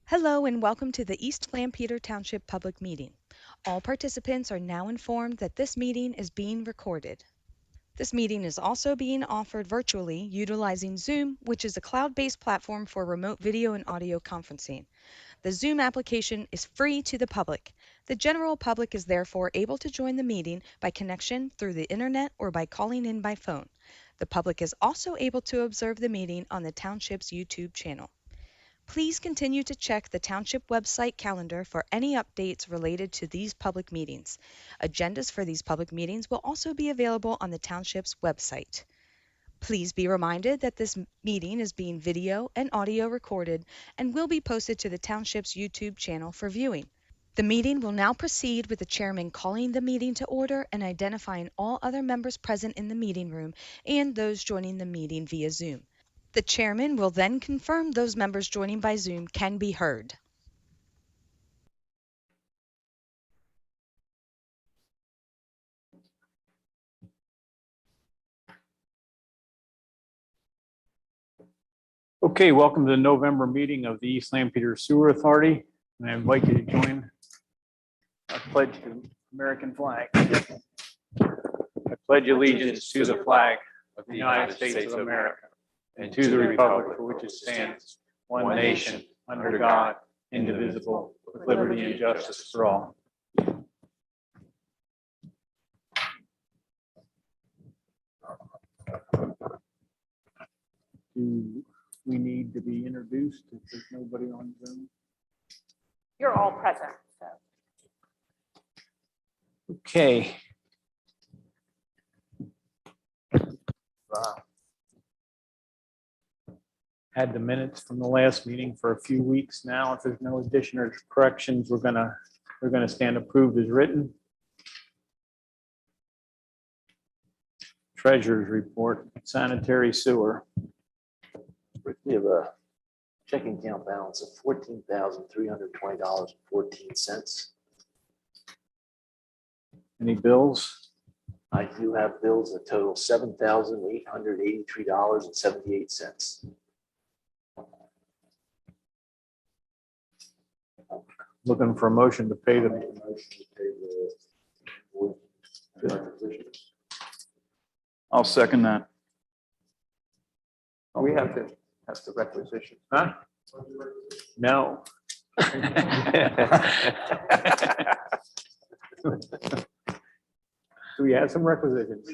Hello and welcome to the East Lampeter Township Public Meeting. All participants are now informed that this meeting is being recorded. This meeting is also being offered virtually utilizing Zoom, which is a cloud-based platform for remote video and audio conferencing. The Zoom application is free to the public. The general public is therefore able to join the meeting by connection through the internet or by calling in by phone. The public is also able to observe the meeting on the township's YouTube channel. Please continue to check the Township website calendar for any updates related to these public meetings. Agendas for these public meetings will also be available on the Township's website. Please be reminded that this meeting is being video and audio recorded and will be posted to the Township's YouTube channel for viewing. The meeting will now proceed with the chairman calling the meeting to order and identifying all other members present in the meeting room and those joining the meeting via Zoom. The chairman will then confirm those members joining by Zoom can be heard. Okay, welcome to the November meeting of the East Lampeter Sewer Authority. And I invite you to join our pledge to the American flag. I pledge allegiance to the flag of the United States of America and to the republic for which it stands, one nation, under God, indivisible, with liberty and justice for all. Do we need to be introduced if there's nobody on Zoom? You're all present, so. Okay. Had the minutes from the last meeting for a few weeks now. If there's no addition or corrections, we're gonna stand approved as written. Treasurer's report, sanitary sewer. We have a checking account balance of $14,320.14. Any bills? I do have bills that total $7,883.78. Looking for a motion to pay the, I'll second that. we have to, that's the requisition, huh? No. Do we have some requisitions?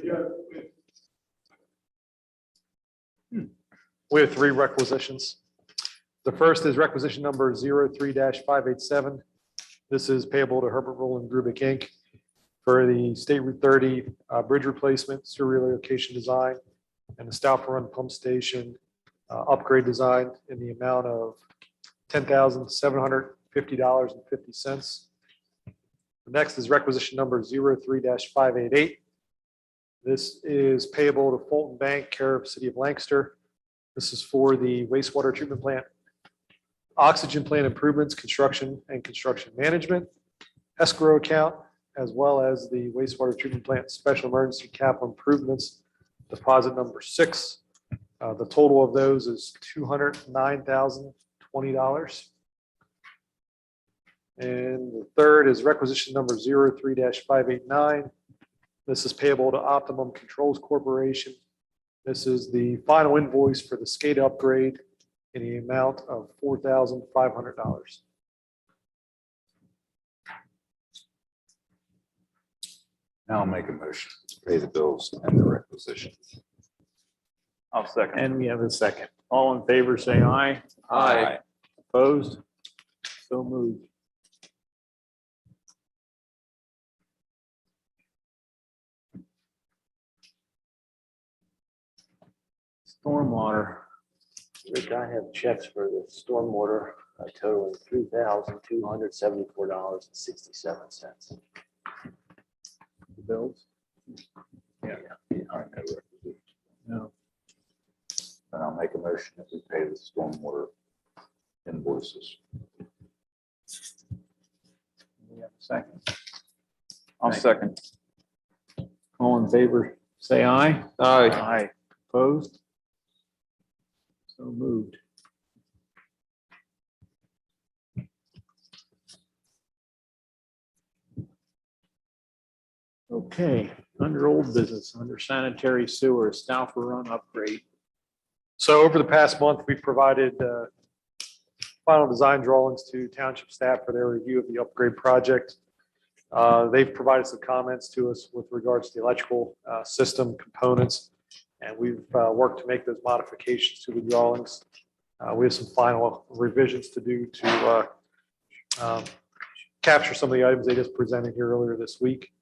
We have three requisitions. The first is requisition number 03-587. This is payable to Herbert Roland Grubick Inc. for the State Route 30 bridge replacement, sewer relocation design, and the Stalper Run Pump Station upgrade design in the amount of $10,750.50. The next is requisition number 03-588. This is payable to Fulton Bank, care of City of Lancaster. This is for the wastewater treatment plant, oxygen plant improvements, construction and construction management, escrow account, as well as the wastewater treatment plant special emergency capital improvements, deposit number 6. The total of those is $209,020. And the third is requisition number 03-589. This is payable to Optimum Controls Corporation. This is the final invoice for the SCADA upgrade in the amount of $4,500. Now I'll make a motion to pay the bills and the requisitions. I'll second. And we have a second. All in favor, say aye. Aye. Opposed? So moved. Stormwater. Rick, I have checks for the stormwater totaling $3,274.67. The bills? Yeah, I know requisitions. No. Then I'll make a motion that we pay the stormwater invoices. We have a second. I'll second. All in favor, say aye. Aye. Aye. Opposed? So moved. Okay, under old business, under sanitary sewer, Stauffer Run upgrade. So over the past month, we've provided final design drawings to township staff for their review of the upgrade project. They've provided some comments to us with regards to the electrical system components, and we've worked to make those modifications to the drawings. We have some final revisions to do to capture some of the items they just presented here earlier this week.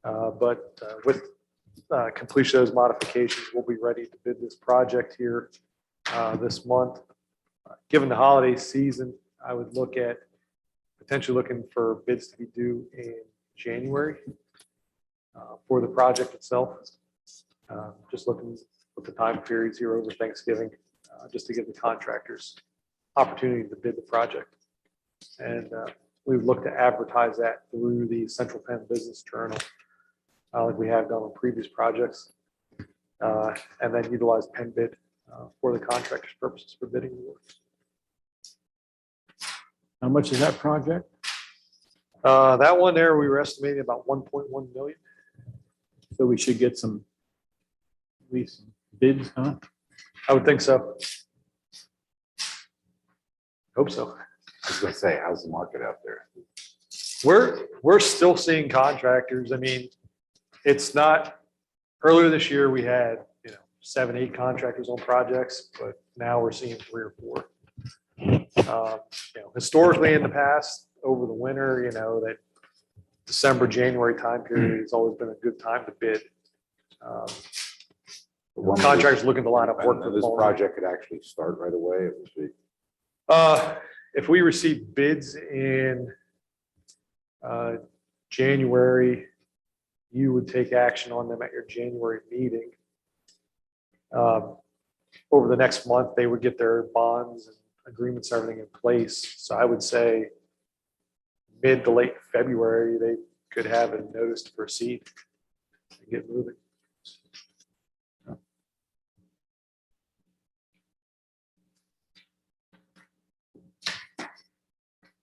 But with completion of those modifications, we'll be ready to bid this project here this month. Given the holiday season, I would look at potentially looking for bids to be due in January for the project itself. Just looking at the time periods here over Thanksgiving, just to give the contractors opportunity to bid the project. And we've looked to advertise that through the Central Penn Business Journal, like we have done on previous projects, and then utilize Penn Bid for the contractor's purposes for bidding the work. How much is that project? That one there, we were estimating about 1.1 million. So we should get some, at least some bids, huh? I would think so. Hope so. I was gonna say, how's the market out there? We're still seeing contractors. I mean, it's not, earlier this year, we had, 7, 8 contractors on projects, but now we're seeing 3 or 4. Historically in the past, over the winter, that December, January time period has always been a good time to bid. Contractors looking to line up work for This the project could actually start right away. It would be. If we receive bids in January, you would take action on them at your January meeting. Over the next month, they would get their bonds and agreements, everything in place. So I would say mid to late February, they could have a notice to proceed and get moving.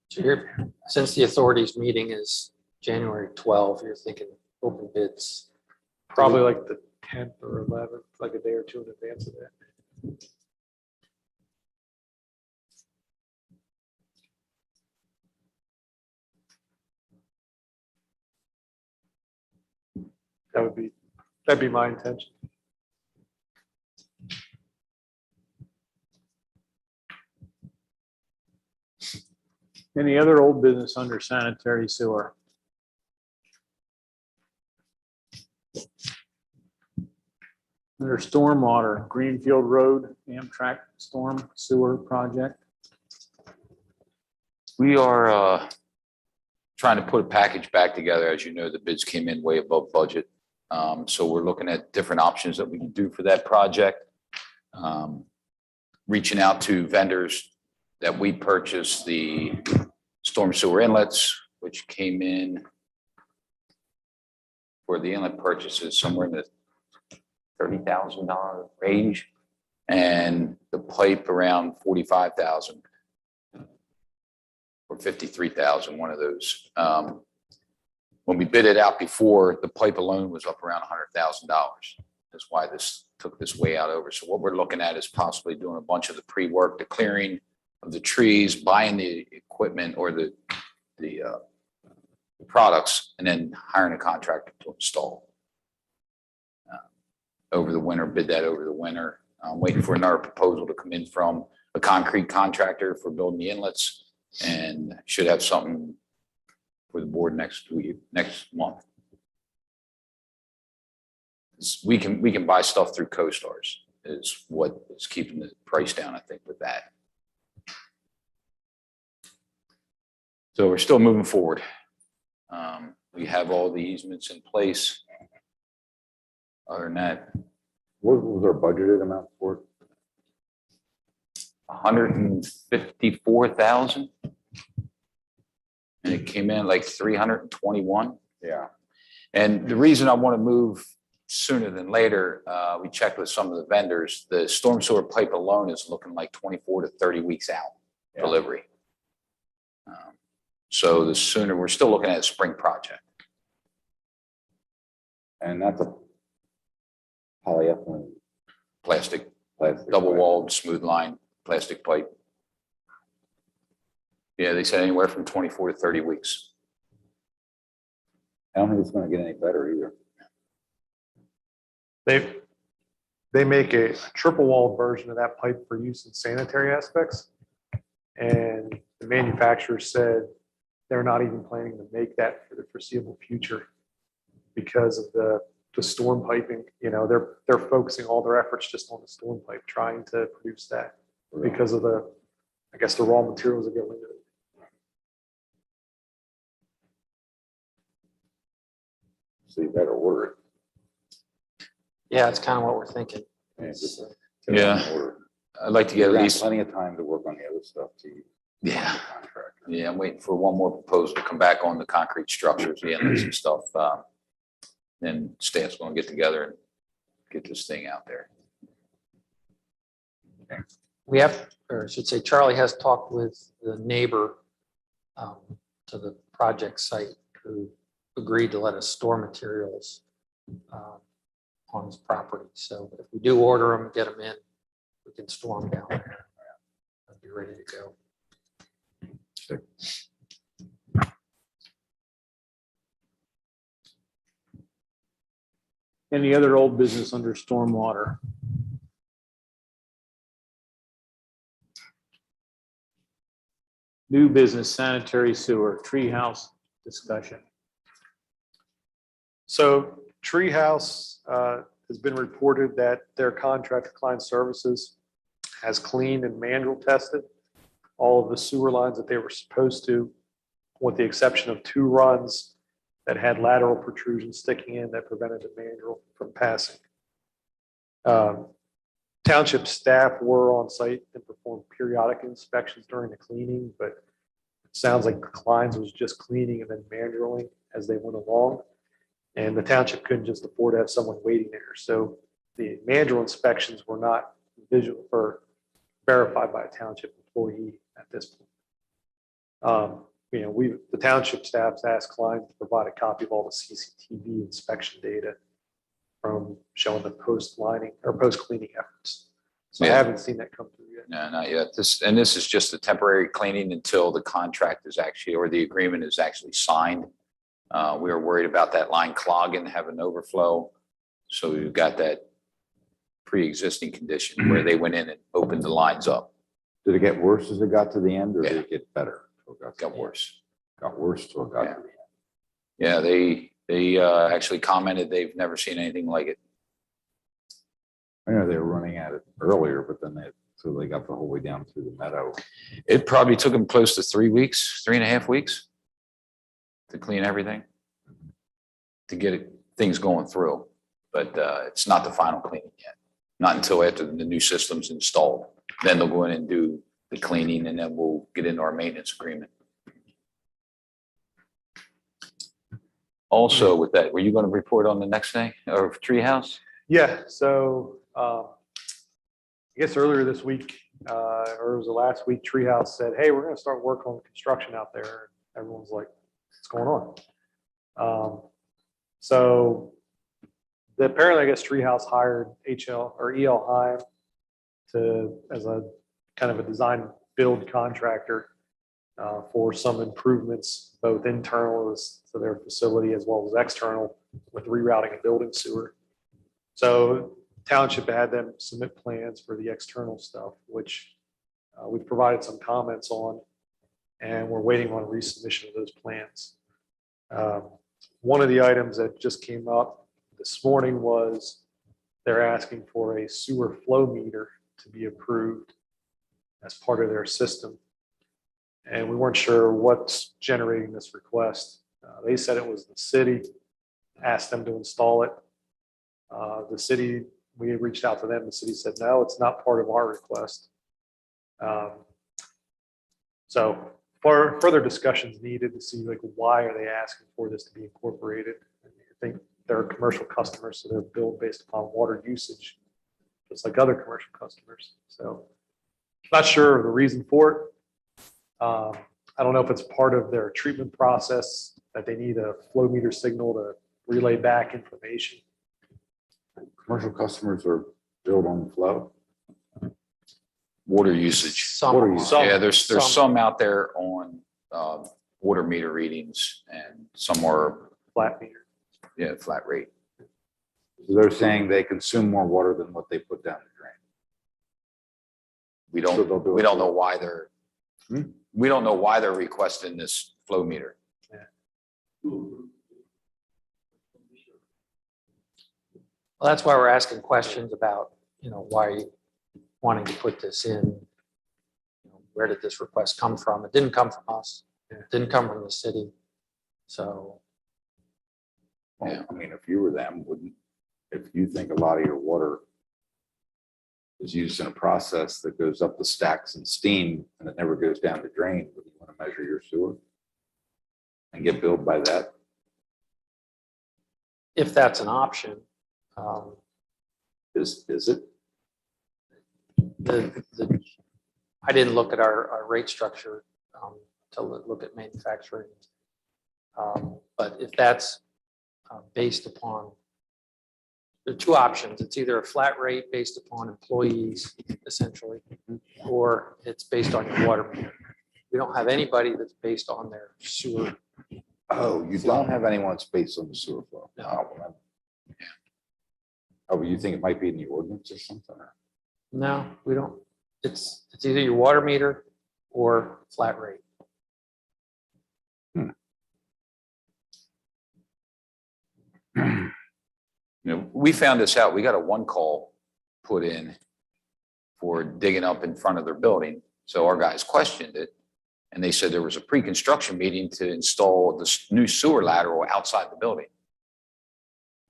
So since the authorities meeting is January 12th, you're thinking open bids. Probably like the 10th or 11th, like a day or two in advance of that. That'd be my intention. Any other old business under sanitary sewer? Under stormwater, Greenfield Road, Amtrak storm sewer project. We are trying to put a package back together. As you know, the bids came in way above budget. So we're looking at different options that we can do for that project. Reaching out to vendors that we purchased the storm sewer inlets, which came in for the inlet purchases somewhere in the $30,000 range, and the pipe around $45,000 or $53,000, one of those. When we bid it out before, the pipe alone was up around $100,000. That's why this took this way out over. So what we're looking at is possibly doing a bunch of the pre-work, the clearing of the trees, buying the equipment or the products, and then hiring a contractor to install. Over the winter, bid that over the winter. I'm waiting for another proposal to come in from a concrete contractor for building the inlets, and should have something for the board next month. We can buy stuff through CoStars is what is keeping the price down, I think, with that. So we're still moving forward. We have all the easements in place. Other than that, What was our budgeted amount for it? 154,000. And it came in like 321. Yeah. And the reason I want to move sooner than later, we checked with some of the vendors. The storm sewer pipe alone is looking like 24 to 30 weeks out delivery. So the sooner, we're still looking at a spring project. And that's a polyethylene Plastic, plastic. double pipe. walled, smooth line, plastic pipe. Yeah, they said anywhere from 24 to 30 weeks. I don't think it's gonna get any better either. They make a triple walled version of that pipe for use in sanitary aspects. And the manufacturer said they're not even planning to make that for the foreseeable future because of the storm piping. You know, they're focusing all their efforts just on the storm pipe, trying to produce that because of the, I guess, the raw materials that go into it. So you better order it. Yeah, it's kind of what we're thinking. And just So, get it on Yeah. order. I'd like to You get at got least, plenty of time to work on the other stuff too. yeah, Contractor. yeah, I'm waiting for one more proposal to come back on the concrete structures, the inlets and stuff. Then staff's gonna get together and get this thing out there. we have, or I should say, Charlie has talked with the neighbor to the project site who agreed to let us store materials on his property. So if we do order them, get them in, we can store them down there. I'll be ready to go. Any other old business under stormwater? New business sanitary sewer, treehouse discussion. So Treehouse has been reported that their contractor Client Services has cleaned and manual tested all of the sewer lines that they were supposed to, with the exception of 2 runs that had lateral protrusions sticking in that prevented the manual from passing. Township staff were on site and performed periodic inspections during the cleaning, but it sounds like Klein's was just cleaning and then manually as they went along. And the township couldn't just afford to have someone waiting there. So the manual inspections were not visual or verified by a township employee at this point. You know, the township staff's asked Klein to provide a copy of all the CCTV inspection data from showing the post-lining or post-cleaning efforts. So I Yeah. haven't seen that come through yet. No, not yet. This is just a temporary cleaning until the contract is actually, or the agreement is actually signed. We were worried about that line clogging, having overflow. So we've got that pre-existing condition where they went in and opened the lines up. Did it get worse as it got to the end or did Yeah. it get better? It got worse. Got worse till it got Yeah. to the end. Yeah, they actually commented they've never seen anything like it. I know they were running at it earlier, but then so they got the whole way down through the meadow. It probably took them close to 3 weeks, 3.5 weeks to clean everything, to get things going through. But it's not the final cleaning yet. Not until after the new system's installed. Then they'll go in and do the cleaning and then we'll get into our maintenance agreement. Also with that, were you going to report on the next thing or treehouse? Yeah, so I guess earlier this week, or it was the last week, Treehouse said, hey, we're gonna start work on construction out there. Everyone's like, what's going on? So apparently, I guess Treehouse hired HL or EL Heim as a kind of a design build contractor for some improvements, both internal to their facility as well as external with rerouting a building sewer. So township had them submit plans for the external stuff, which we've provided some comments on, and we're waiting on resubmission of those plans. One of the items that just came up this morning was they're asking for a sewer flow meter to be approved as part of their system. And we weren't sure what's generating this request. They said it was the city, asked them to install it. The city, we reached out to them. The city said, no, it's not part of our request. So further discussions needed to see like why are they asking for this to be incorporated. I think they're commercial customers, so they're billed based upon water usage, just like other commercial customers. So not sure of the reason for it. I don't know if it's part of their treatment process that they need a flow meter signal to relay back information. Commercial customers are billed on flow. Water usage. Some Water are. usage. Yeah, there's some out there on water meter readings and some are, Flat meter. yeah, flat rate. So they're saying they consume more water than what they put down the drain. We So they'll do it don't for- know why they're, Hmm? we don't know why they're requesting this flow meter. Well, that's why we're asking questions about, why are you wanting to put this in? Where did this request come from? It didn't come from us. It didn't come from the city. So, Well, I mean, if you were them, wouldn't, if you think a lot of your water is used in a process that goes up the stacks and steam and it never goes down the drain, would you want to measure your sewer? And get billed by that? if that's an option, Is it? I didn't look at our rate structure to look at manufacturing. But if that's based upon, there are two options. It's either a flat rate based upon employees essentially, or it's based on your water meter. We don't have anybody that's based on their sewer. Oh, you don't have anyone that's based on the sewer flow? No. Oh, well, yeah. Oh, but you think it might be in the ordinance or something? Or- No, we don't. It's either your water meter or flat rate. We found this out. We got a one call put in for digging up in front of their building. So our guys questioned it. And they said there was a pre-construction meeting to install this new sewer lateral outside the building.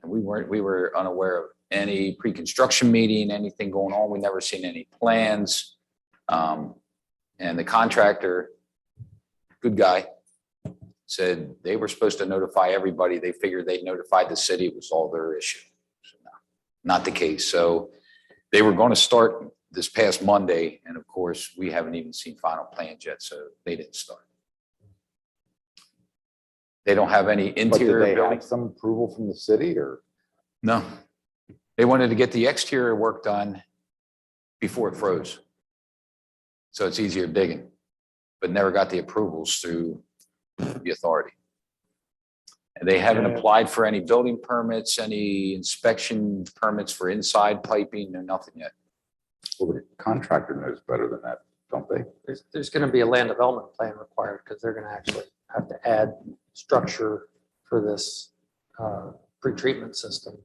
And we were unaware of any pre-construction meeting, anything going on. We never seen any plans. And the contractor, good guy, said they were supposed to notify everybody. They figured they notified the city. It was all their issue. So, no, not the case. So they were going to start this past Monday. And of course, we haven't even seen final plans yet. So they didn't start. They don't have any But did interior they building. have some approval from the city or? No. They wanted to get the exterior work done before it froze. So it's easier digging, but never got the approvals through the authority. And they haven't Yeah. applied for any building permits, any inspection permits for inside piping, or nothing yet. Well, the contractor knows better than that, don't they? There's going to be a land development plan required because they're going to actually have to add structure for this pretreatment system.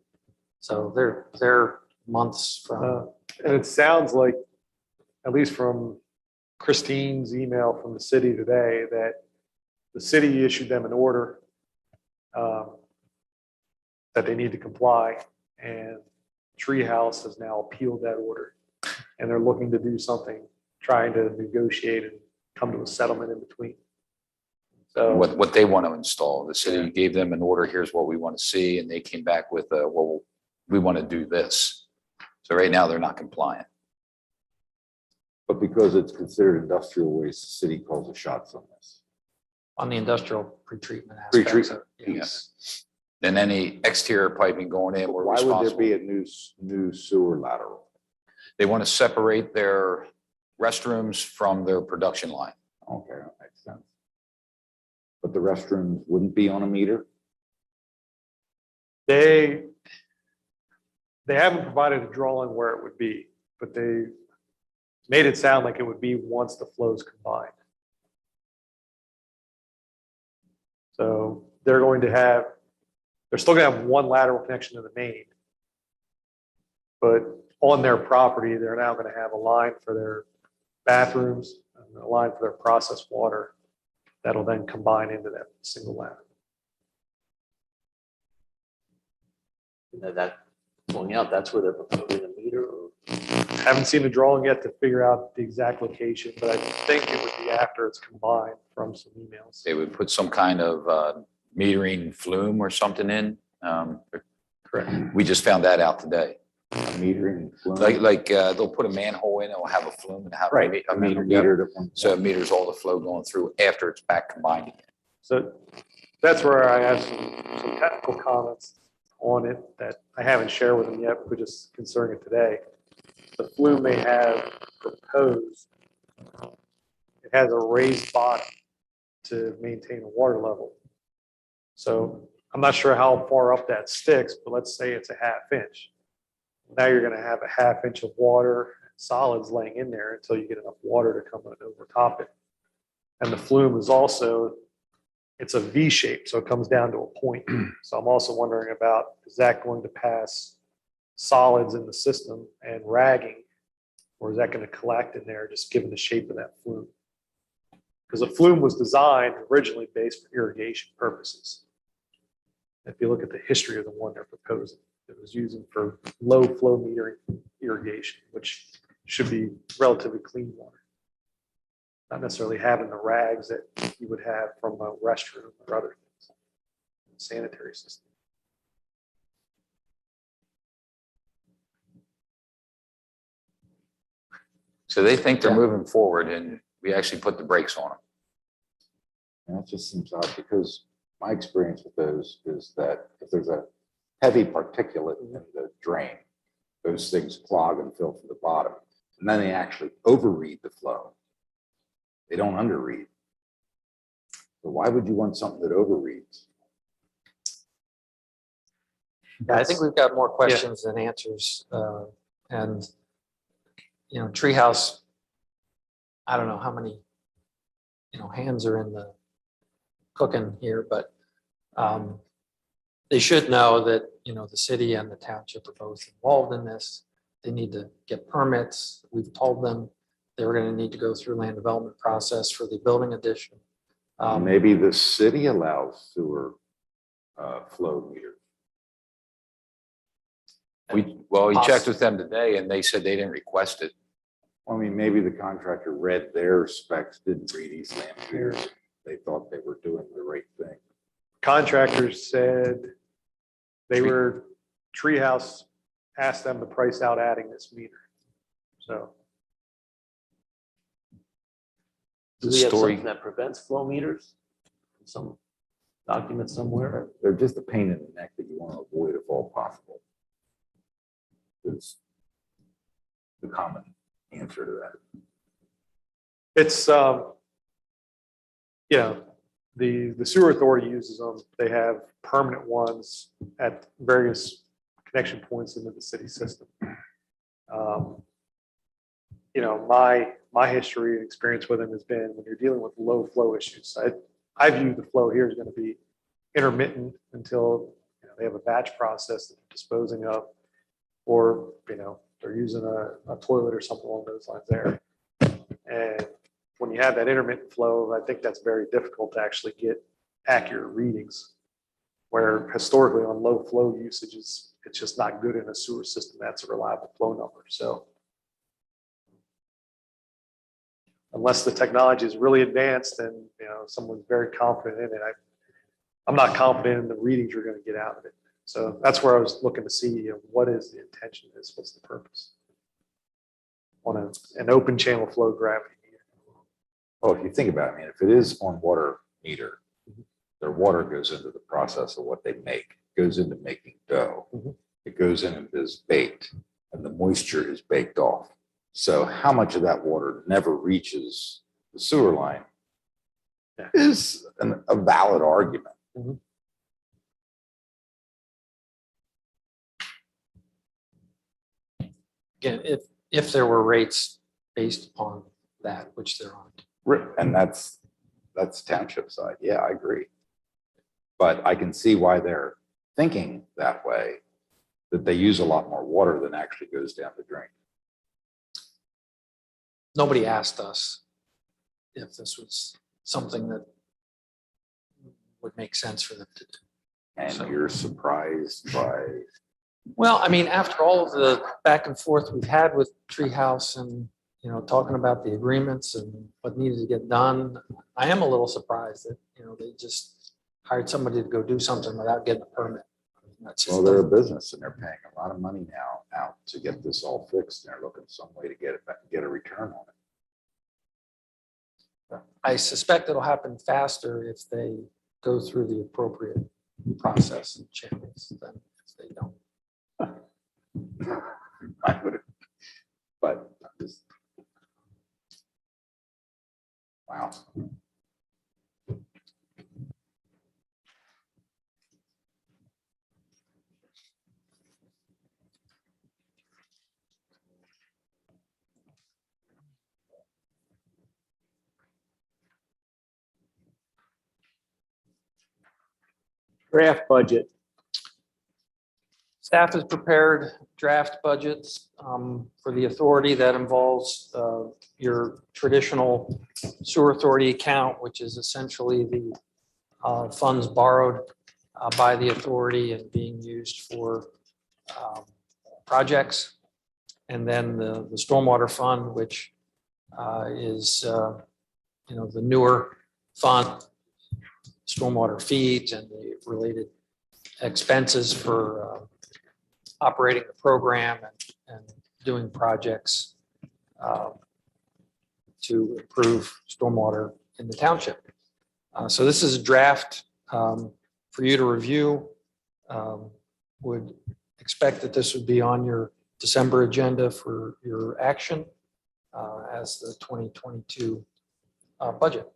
So they're months from. And it sounds like, at least from Christine's email from the city today, that the city issued them an order that they need to comply, and Treehouse has now appealed that order. And they're looking to do something, trying to negotiate and come to a settlement in between. So, What they want to install. The city gave them an order, here's what we want to see, and they came back with, well, we want to do this. So right now, they're not compliant. But because it's considered industrial waste, the city calls the shots on this. On the industrial pretreatment aspects. Pretreatment Yeah. piece. Then any exterior piping going in, we're Why would there responsible. be a new sewer lateral? They want to separate their restrooms from their production line. Okay, that makes sense. But the restrooms wouldn't be on a meter? they haven't provided a drawing where it would be, but they made it sound like it would be once the flows combined. So they're still going to have one lateral connection to the main. But on their property, they're now going to have a line for their bathrooms and a line for their processed water that'll then combine into that single lateral. That going out, that's where they're proposing a meter or? Haven't seen a drawing yet to figure out the exact location, but I think it would be after it's combined from some emails. They would put some kind of metering flume or something in. Correct. We just found that out today. Metering? flume? Like they'll put a manhole in, it'll have a flume and have Right. a meter. Yep. Metered at one So it point. meters all the flow going through after it's back combined. So That's where I have some technical comments on it that I haven't shared with them yet, but just concerning it today. The flume they have proposed, it has a raised bottom to maintain a water level. So I'm not sure how far up that sticks, but let's say it's a ½ inch. Now you're gonna have a ½ inch of water solids laying in there until you get enough water to come over top it. And the flume is also, it's a V shape, so it comes down to a point. So I'm also wondering about, is that going to pass solids in the system and ragging? Or is that going to collect in there just given the shape of that flume? Because the flume was designed originally based for irrigation purposes. If you look at the history of the one they're proposing, it was using for low flow metering irrigation, which should be relatively clean water. Not necessarily having the rags that you would have from a restroom or other things, sanitary system. So they think they're moving forward and we actually put the brakes on them. And that just seems odd because my experience with those is that if there's a heavy particulate in the drain, those things clog and fill to the bottom. And then they actually overread the flow. They don't underread. So why would you want something that overreads? Yeah, I think we've got more questions than answers. And, you know, Treehouse, I don't know how many, hands are in the cooking here, but they should know that, the city and the township are both involved in this. They need to get permits. We've told them they were going to need to go through land development process for the building addition. Maybe the city allows sewer flow meters. We checked with them today and they said they didn't request it. I mean, maybe the contractor read their specs, didn't read East Lampeter. They thought they were doing the right thing. Contractors said Treehouse asked them to price out adding this meter. So. Do we have something that prevents flow meters? Some document somewhere? They're just a pain in the neck that you want to avoid if all possible. It's the common answer to that. It's, the sewer authority uses them. They have permanent ones at various connection points into the city system. My history and experience with them has been when you're dealing with low flow issues. I view the flow here is going to be intermittent until they have a batch process that they're disposing of, or they're using a toilet or something along those lines there. And when you have that intermittent flow, I think that's very difficult to actually get accurate readings. Where historically on low flow usages, it's just not good in a sewer system. That's a reliable flow number. So unless the technology is really advanced and someone's very confident in it, I'm not confident in the readings you're going to get out of it. So that's where I was looking to see what is the intention is, what's the purpose on an open channel flow gravity meter. Well, if you think about it, I mean, if it is on water meter, their water goes into the process of what they make, it goes into making dough. It goes in and is baked, and the moisture is baked off. So how much of that water never reaches the sewer line is a valid argument. Again, if there were rates based upon that, which there aren't. And that's township side. Yeah, I agree. But I can see why they're thinking that way, that they use a lot more water than actually goes down the drain. Nobody asked us if this was something that would make sense for them to do. And So- you're surprised by, Well, I mean, after all of the back and forth we've had with Treehouse and, talking about the agreements and what needed to get done, I am a little surprised that, they just hired somebody to go do something without getting a permit. That's just well, they're a business and they're paying a lot of money now out to get this all fixed. And they're looking for some way to get it back, get a return on it. I suspect it'll happen faster if they go through the appropriate process and channels than if they don't. I would, but just- wow. Draft budget. Staff has prepared draft budgets for the authority that involves your traditional sewer authority account, which is essentially the funds borrowed by the authority and being used for projects. And then the stormwater fund, which is the newer fund, stormwater feeds and the related expenses for operating the program and doing projects to improve stormwater in the township. So this is a draft for you to review. Would expect that this would be on your December agenda for your action as the 2022 budget.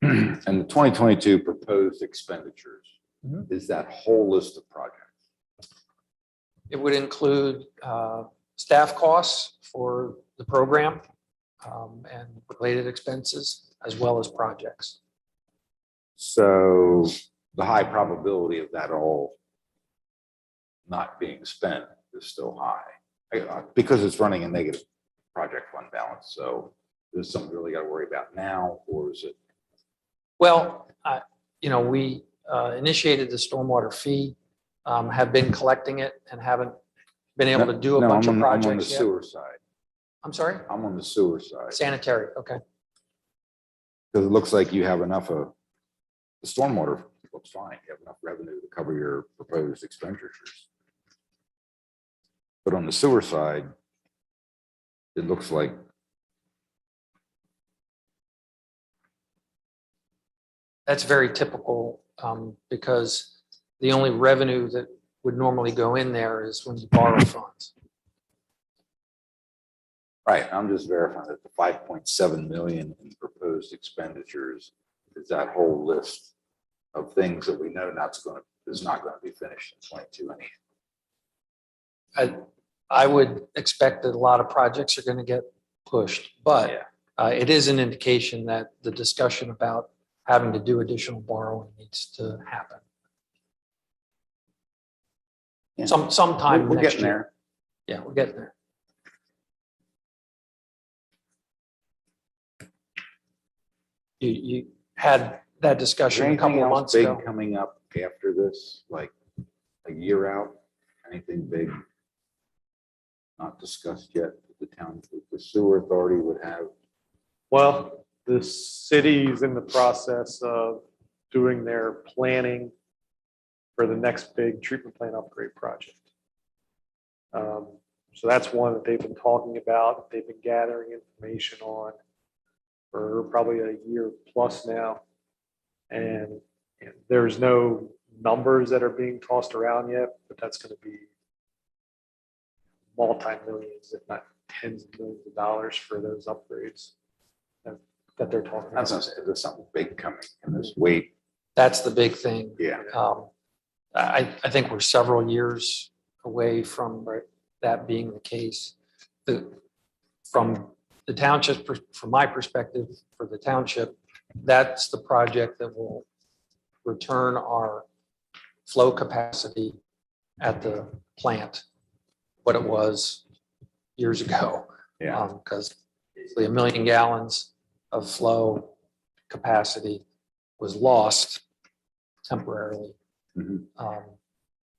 And the 2022 proposed expenditures, Mhm. is that whole list of projects? It would include staff costs for the program and related expenses, as well as projects. So the high probability of that all not being spent is still high because it's running a negative project fund balance. So is something we really got to worry about now, or is it? Well, we initiated the stormwater fee, have been collecting it and haven't been able to do a No, bunch of I'm on the projects yet. sewer side. I'm sorry? I'm on the sewer side. Sanitary, okay. Because it looks like you have enough of, the stormwater looks fine. You have enough revenue to cover your proposed expenditures. But on the sewer side, it looks like That's very typical because the only revenue that would normally go in there is when you borrow funds. right, I'm just verifying that the 5.7 million in proposed expenditures is that whole list of things that we know is not going to be finished in 22 anyhow. I would expect that a lot of projects are going to get pushed, but it is an indication that the discussion about having to do additional borrowing needs to happen. Yeah. Sometime We're next getting year. there. Yeah, we're getting there. You had that Is discussion there a couple anything of else months big ago. coming up after this, like a year out? Anything big not discussed yet that the town, the sewer authority would have? Well, the city's in the process of doing their planning for the next big treatment plant upgrade project. So that's one that they've been talking about, they've been gathering information on for probably a year plus now. And there's no numbers that are being tossed around yet, but that's going to be multi-millions, if not tens of millions of dollars for those upgrades that they're talking That's about. not saying there's something big coming in this wait. That's the big thing. Yeah. I think we're several years away from that being the case. From the township, from my perspective, for the township, that's the project that will return our flow capacity at the plant what it was years ago. Yeah. Because 1 million gallons of flow capacity was lost temporarily Mhm.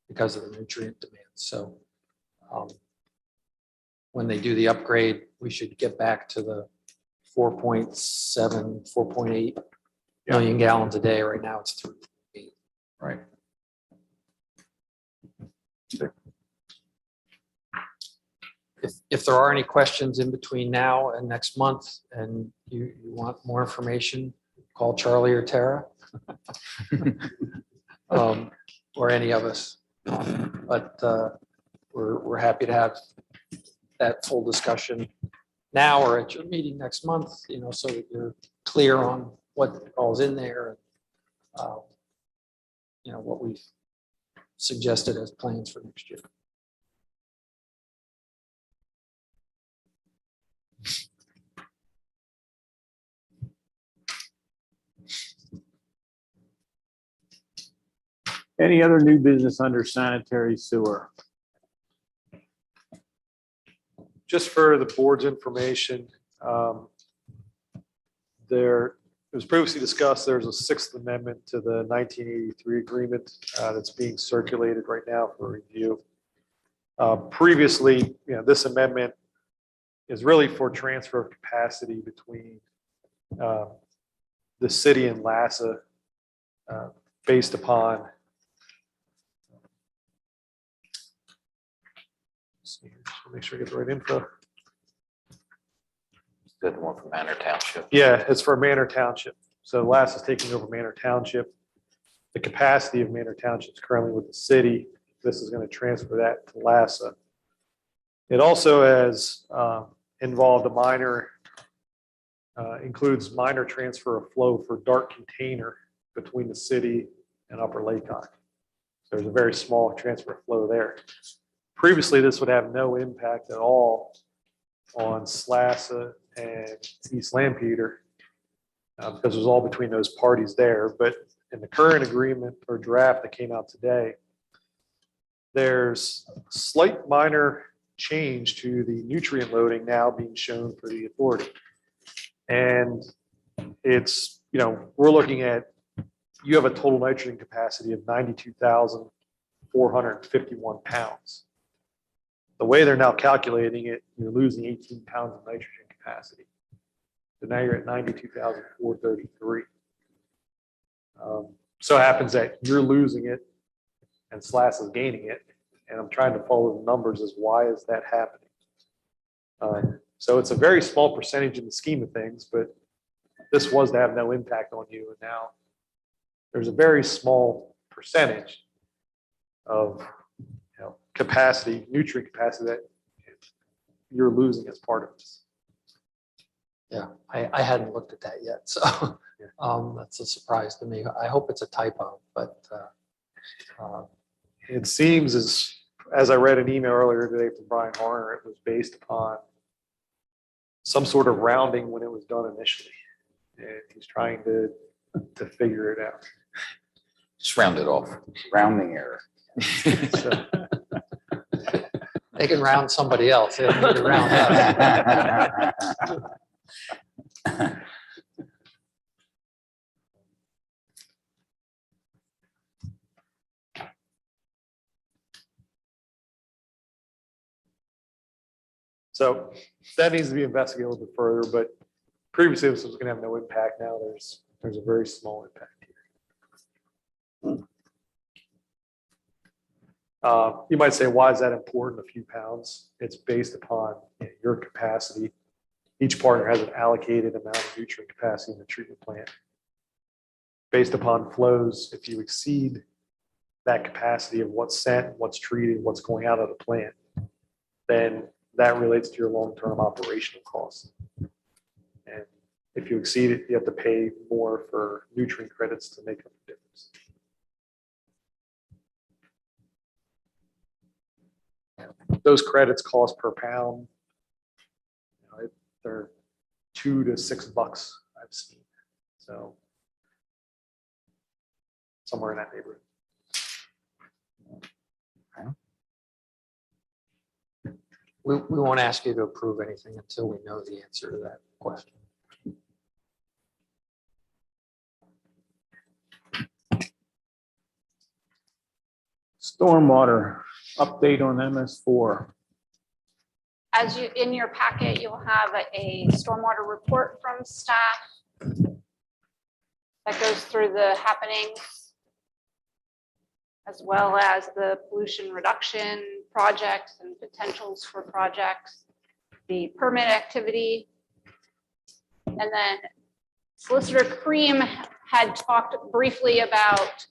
because of the nutrient demand. So when they do the upgrade, we should get back to the 4.7, 4.8 million gallons a day. Right now it's 3.8. Right. If there are any questions in between now and next month and you want more information, call Charlie or Tara. Or any of us. But we're happy to have that full discussion now or at your meeting next month, so that you're clear on what all's in there. What we've suggested as plans for next year. Any other new business under sanitary sewer? Just for the board's information, there, it was previously discussed, there's a Sixth Amendment to the 1983 agreement that's being circulated right now for review. Previously, this amendment is really for transfer of capacity between the city and LASA based upon, let's see here, just want to make sure I get the right info. The one from Manor Township. Yeah, it's for Manor Township. So LASA is taking over Manor Township. The capacity of Manor Township is currently with the city. This is going to transfer that to LASA. It also has involved a minor, includes minor transfer of flow for dark container between the city and Upper Lake. So there's a very small transfer of flow there. Previously, this would have no impact at all on SLASA and East Lampeter because it was all between those parties there. But in the current agreement or draft that came out today, there's a slight minor change to the nutrient loading now being shown for the authority. And it's, we're looking at, you have a total nitrogen capacity of 92,451 pounds. The way they're now calculating it, you're losing 18 pounds of nitrogen capacity. So now you're at 92,433. So it happens that you're losing it and SLAS is gaining it. And I'm trying to follow the numbers as why is that happening? So it's a very small percentage in the scheme of things, but this was to have no impact on you. And now there's a very small percentage of capacity, nutrient capacity that you're losing as part of this. Yeah, I hadn't looked at that yet, so that's a surprise to me. I hope it's a typo, but it seems as I read an email earlier today from Brian Horner, it was based upon some sort of rounding when it was done initially. And he's trying to figure it out. Just round it off. Rounding error. So, they can round somebody else. They don't need to round us. so that needs to be investigated a little bit further, but previously this was going to have no impact. Now there's a very small impact here. You might say, why is that important? A few pounds. It's based upon your capacity. Each partner has an allocated amount of nutrient capacity in the treatment plant. Based upon flows, if you exceed that capacity of what's sent, what's treated, what's going out of the plant, then that relates to your long-term operational costs. And if you exceed it, you have to pay more for nutrient credits to make up the difference. Those credits cost per pound, they're $2 to $6 I've seen. So somewhere in that neighborhood. We won't ask you to approve anything until we know the answer to that question. Stormwater update on MS4. As you, in your packet, you'll have a stormwater report from staff that goes through the happenings as well as the pollution reduction projects and potentials for projects, the permit activity. And then Solicitor Cream had talked briefly about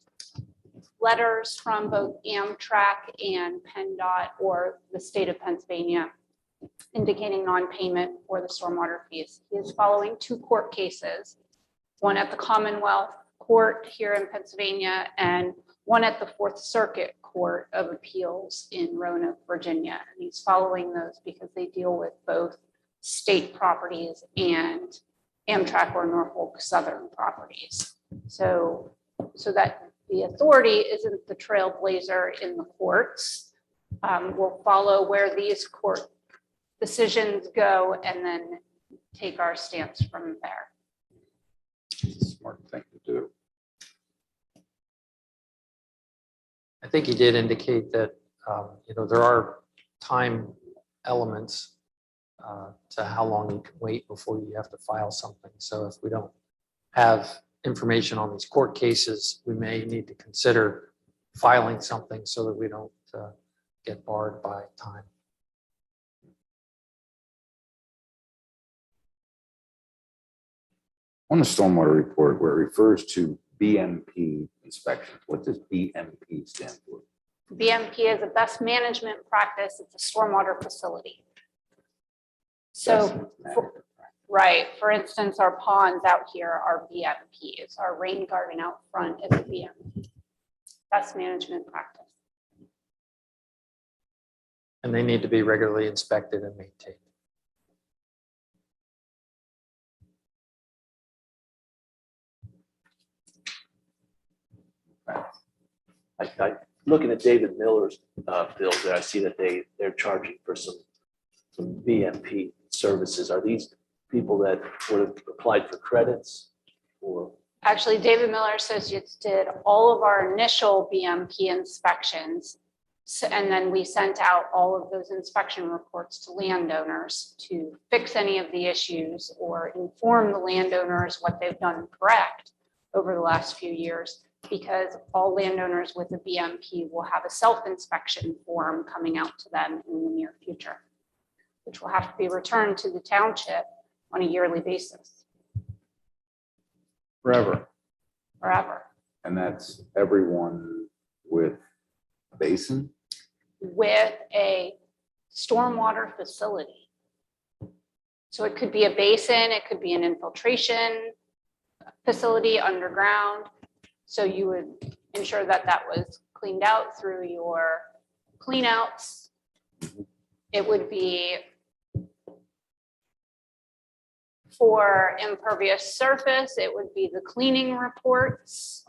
letters from both Amtrak and PennDOT or the state of Pennsylvania indicating non-payment for the stormwater fees. He is following 2 court cases, one at the Commonwealth Court here in Pennsylvania and one at the Fourth Circuit Court of Appeals in Roanoke, Virginia. And he's following those because they deal with both state properties and Amtrak or Norfolk Southern properties. So that the authority isn't the trailblazer in the courts. We'll follow where these court decisions go and then take our stance from there. Smart thing to do. I think he did indicate that, there are time elements to how long you can wait before you have to file something. So if we don't have information on these court cases, we may need to consider filing something so that we don't get barred by time. On the stormwater report where it refers to BMP inspections, what does BMP stand for? BMP is a best management practice. It's a stormwater facility. So, right, for instance, our ponds out here are BMPs. Our rain garden out front is a BMP. Best management practice. And they need to be regularly inspected and maintained. Looking at David Miller's bill there, I see that they're charging for some BMP services. Are these people that would have applied for credits or? Actually, David Miller Associates did all of our initial BMP inspections. And then we sent out all of those inspection reports to landowners to fix any of the issues or inform the landowners what they've done correct over the last few years, because all landowners with a BMP will have a self-inspection form coming out to them in the near future, which will have to be returned to the township on a yearly basis. Forever. And that's everyone with a basin? With a stormwater facility. So it could be a basin, it could be an infiltration facility underground. So you would ensure that that was cleaned out through your cleanouts. It would be for impervious surface, it would be the cleaning reports.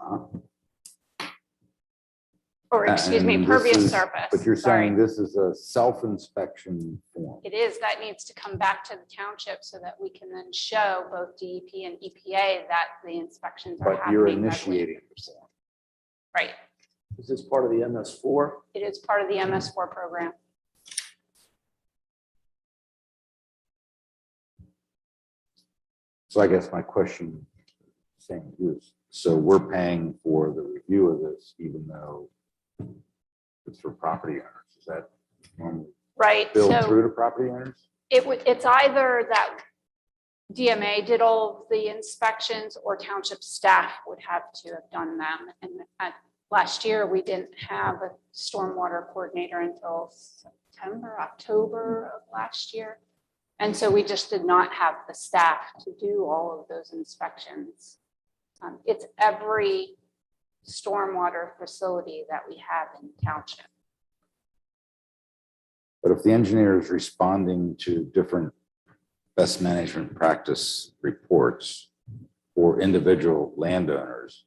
Or excuse me, And this pervious is- surface. But you're sorry. saying this is a self-inspection form? It is, that needs to come back to the township so that we can then show both DEP and EPA that the inspections are But you're happening regularly. initiating the form. Right, Is this part of the MS4? it is part of the MS4 program. So I guess my question saying is, so we're paying for the review of this even though it's for property owners? Is that normally Right, billed so through to property owners? it's either that DMA did all of the inspections or township staff would have to have done them. And last year, we didn't have a stormwater coordinator until September, October of last year. And so we just did not have the staff to do all of those inspections. It's every stormwater facility that we have in township. But if the engineer is responding to different best management practice reports for individual landowners,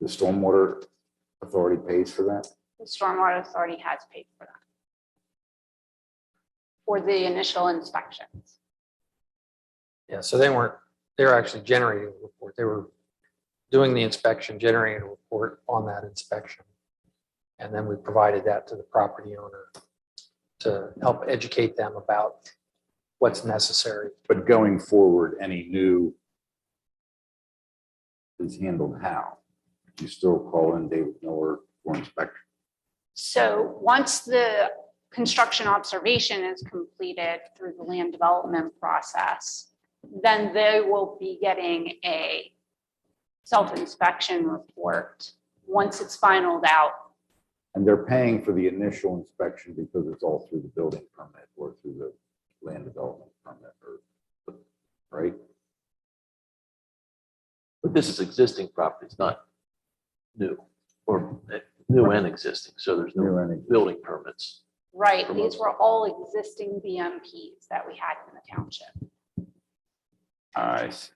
the stormwater authority pays for that? The stormwater authority has paid for that. For the initial inspections. Yeah, so they were actually generating a report. They were doing the inspection, generating a report on that inspection. And then we provided that to the property owner to help educate them about what's necessary. But going forward, any new is handled how? You still call in David Miller for inspection? So once the construction observation is completed through the land development process, then they will be getting a self-inspection report once it's finalized out. And they're paying for the initial inspection because it's all through the building permit or through the land development permit, or, right? But this is existing property, it's not new, or new and existing, so there's New no and existing. building permits. Right, these were all existing BMPs that we had in the township. I see.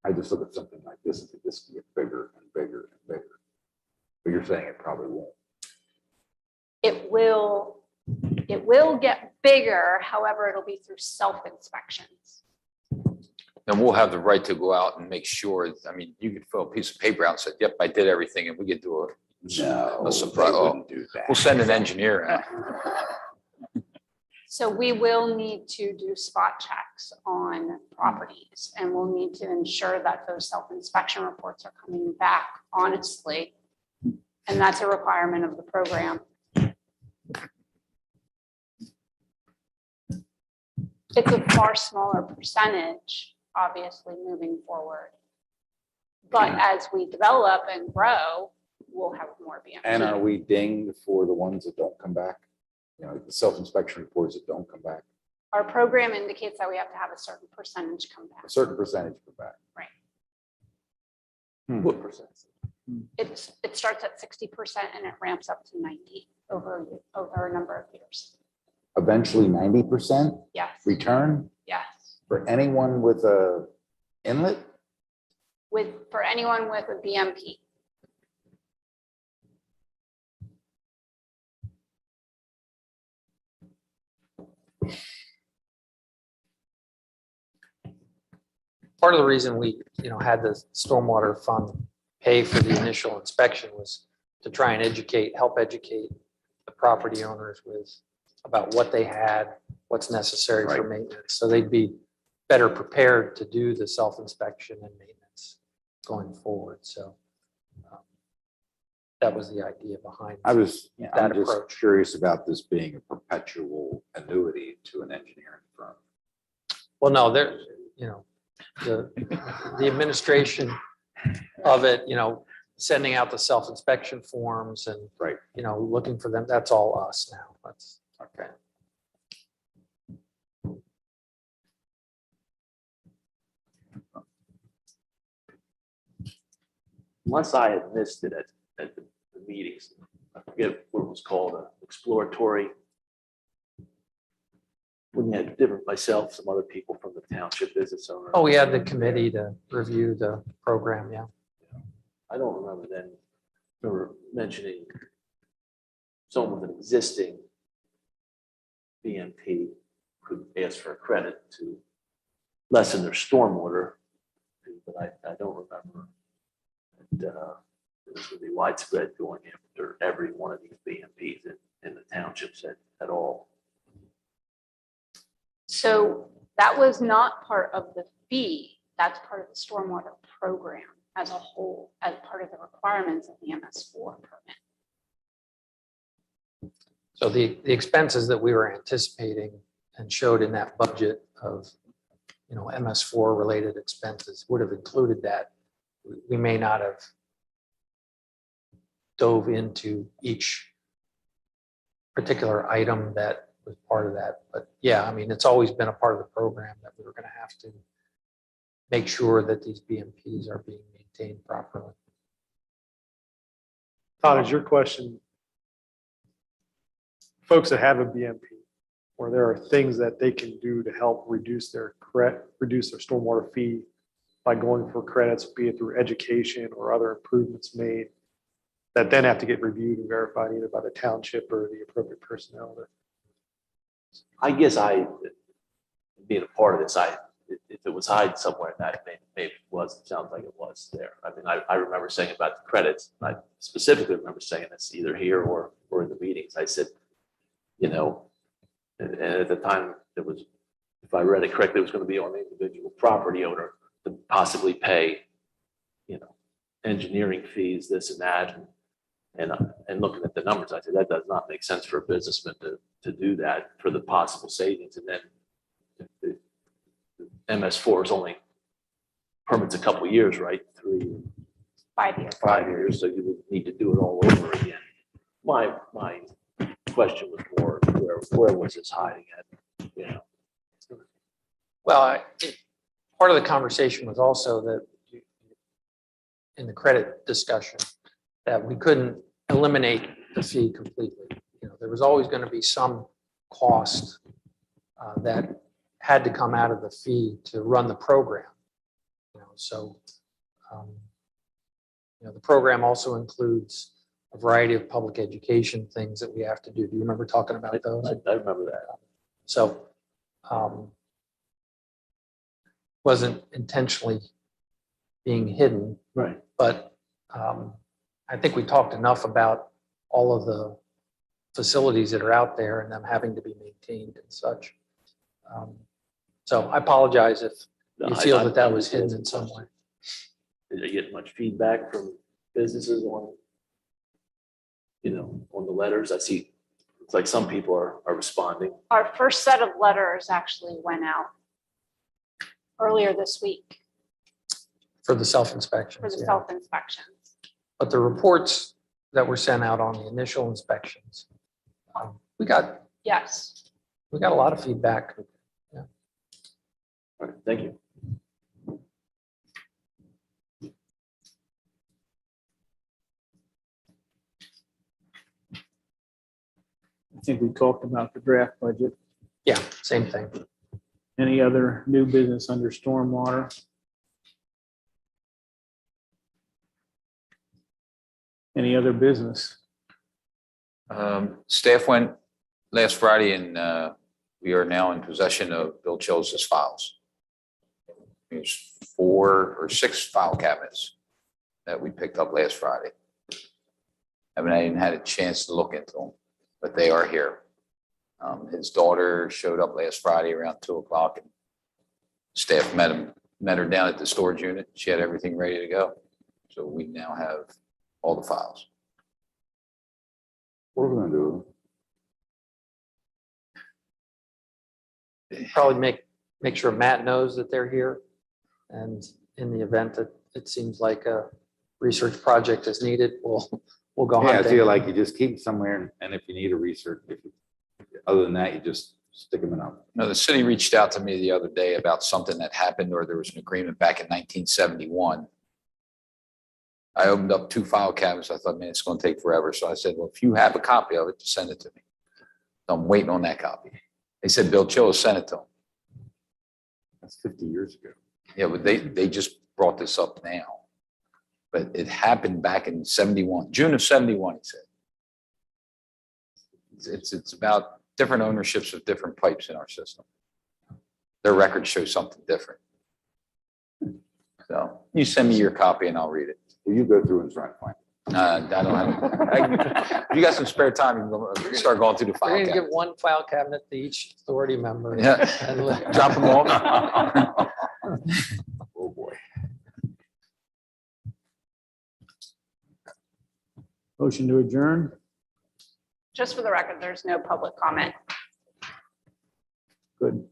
I just look at something like this and this can get bigger and bigger and bigger. But you're saying it probably won't. It will get bigger, however, it'll be through self-inspections. And we'll have the right to go out and make sure, I mean, you could fill a piece of paper out and say, yep, I did everything, and we could do No, a surprise. they wouldn't do that. We'll send an engineer out. So we will need to do spot checks on properties, and we'll need to ensure that those self-inspection reports are coming back honestly. And that's a requirement of the program. It's a far smaller percentage, obviously, moving forward. But as we develop and grow, we'll have more And are BMP. we dinged for the ones that don't come back? You know, the self-inspection reports that don't come back, Our program indicates that we have to have a certain percentage come back. a certain percentage come back. What percent? It starts at 60% and it ramps up to 90 over a number of years. Eventually 90% Yes, return yes. for anyone with a inlet? For anyone with a BMP. Part of the reason we, had the stormwater fund pay for the initial inspection was to try and help educate the property owners about what they had, what's necessary for maintenance. So they'd be better prepared to do the self-inspection and maintenance going forward. So that was the idea behind. I'm that just approach. curious about this being a perpetual annuity to an engineering firm. Well, no, the administration of it, sending out the self-inspection forms and, Right. looking for them, that's all us now. That's Okay. Unless I had missed it at the meetings, I forget what it was called, exploratory. When you had different, myself, some other people from the township business owner. Oh, we had the committee to review the program, yeah. I don't remember then, remember mentioning someone with an existing BMP could ask for a credit to lessen their stormwater. But I don't remember. It was really widespread going after every one of these BMPs in the townships at all. So that was not part of the fee. That's part of the stormwater program as a whole, as part of the requirements of the MS4 permit. So the expenses that we were anticipating and showed in that budget of, MS4 related expenses would have included that. We may not have dove into each particular item that was part of that. But yeah, I mean, it's always been a part of the program that we were going to have to make sure that these BMPs are being maintained properly. Todd, is your question, folks that have a BMP, where there are things that they can do to help reduce their stormwater fee by going for credits, be it through education or other improvements made, that then have to get reviewed and verified either by the township or the appropriate personnel. I guess being a part of this, if it was hiding somewhere, that maybe it was, it sounds like it was there. I mean, I remember saying about the credits, I specifically remember saying this either here or in the meetings. I said, and at the time, it was, if I read it correctly, it was going to be on the individual property owner to possibly pay, engineering fees, this and that. And looking at the numbers, I said, that does not make sense for a businessman to do that for the possible savings. And then the MS4 is only permits a couple of years, right? 5 years. 5 years, so you would need to do it all over again. My question was more, where was this hiding at? You know, Well, part of the conversation was also that in the credit discussion, that we couldn't eliminate the fee completely. You know, there was always going to be some cost that had to come out of the fee to run the program. You know, so you know, the program also includes a variety of public education things that we have to do. Do you remember talking about those? I remember that. So wasn't intentionally being hidden, Right. but I think we talked enough about all of the facilities that are out there and them having to be maintained and such. So I apologize if you feel that was hidden in some way. Did you get much feedback from businesses on, you know, on the letters? I see, it's like some people are responding. Our first set of letters actually went out earlier this week For the self-inspections. for the yeah. self-inspections. But the reports that were sent out on the initial inspections, we got Yes. a lot of feedback. All right, thank you. I think we talked about the draft budget. Yeah, same thing. Any other new business under stormwater? Any other business? Staff went last Friday and we are now in possession of Bill Chills' files. There's 4 or 6 file cabinets that we picked up last Friday. I mean, I hadn't had a chance to look into them, but they are here. His daughter showed up last Friday around 2:00 and staff met her down at the storage unit. She had everything ready to go. So we now have all the files. What are we gonna do? Probably make sure Matt knows that they're here. And in the event that it seems like a research project is needed, we'll go Yeah, I hunting. feel like you just keep them somewhere, and if you need a research, other than that, you just stick them in a. No, the city reached out to me the other day about something that happened, or there was an agreement back in 1971. I opened up 2 file cabinets. I thought, man, it's going to take forever. So I said, well, if you have a copy of it, just send it to me. So I'm waiting on that copy. They said, Bill Chills sent it to them. That's 50 years ago. Yeah, but they just brought this up now. But it happened back in 71, June of 71, he said. It's about different ownerships of different pipes in our system. Their records show something different. So you send me your copy and I'll read it. Will you go through and try to find it? I don't have, if you got some spare time, you can start going through the We're file going to give cabinet. 1 file cabinet to each authority member. Yeah. And let- Drop them off. Oh, boy. Motion to adjourn? Just for the record, there's no public comment. Good.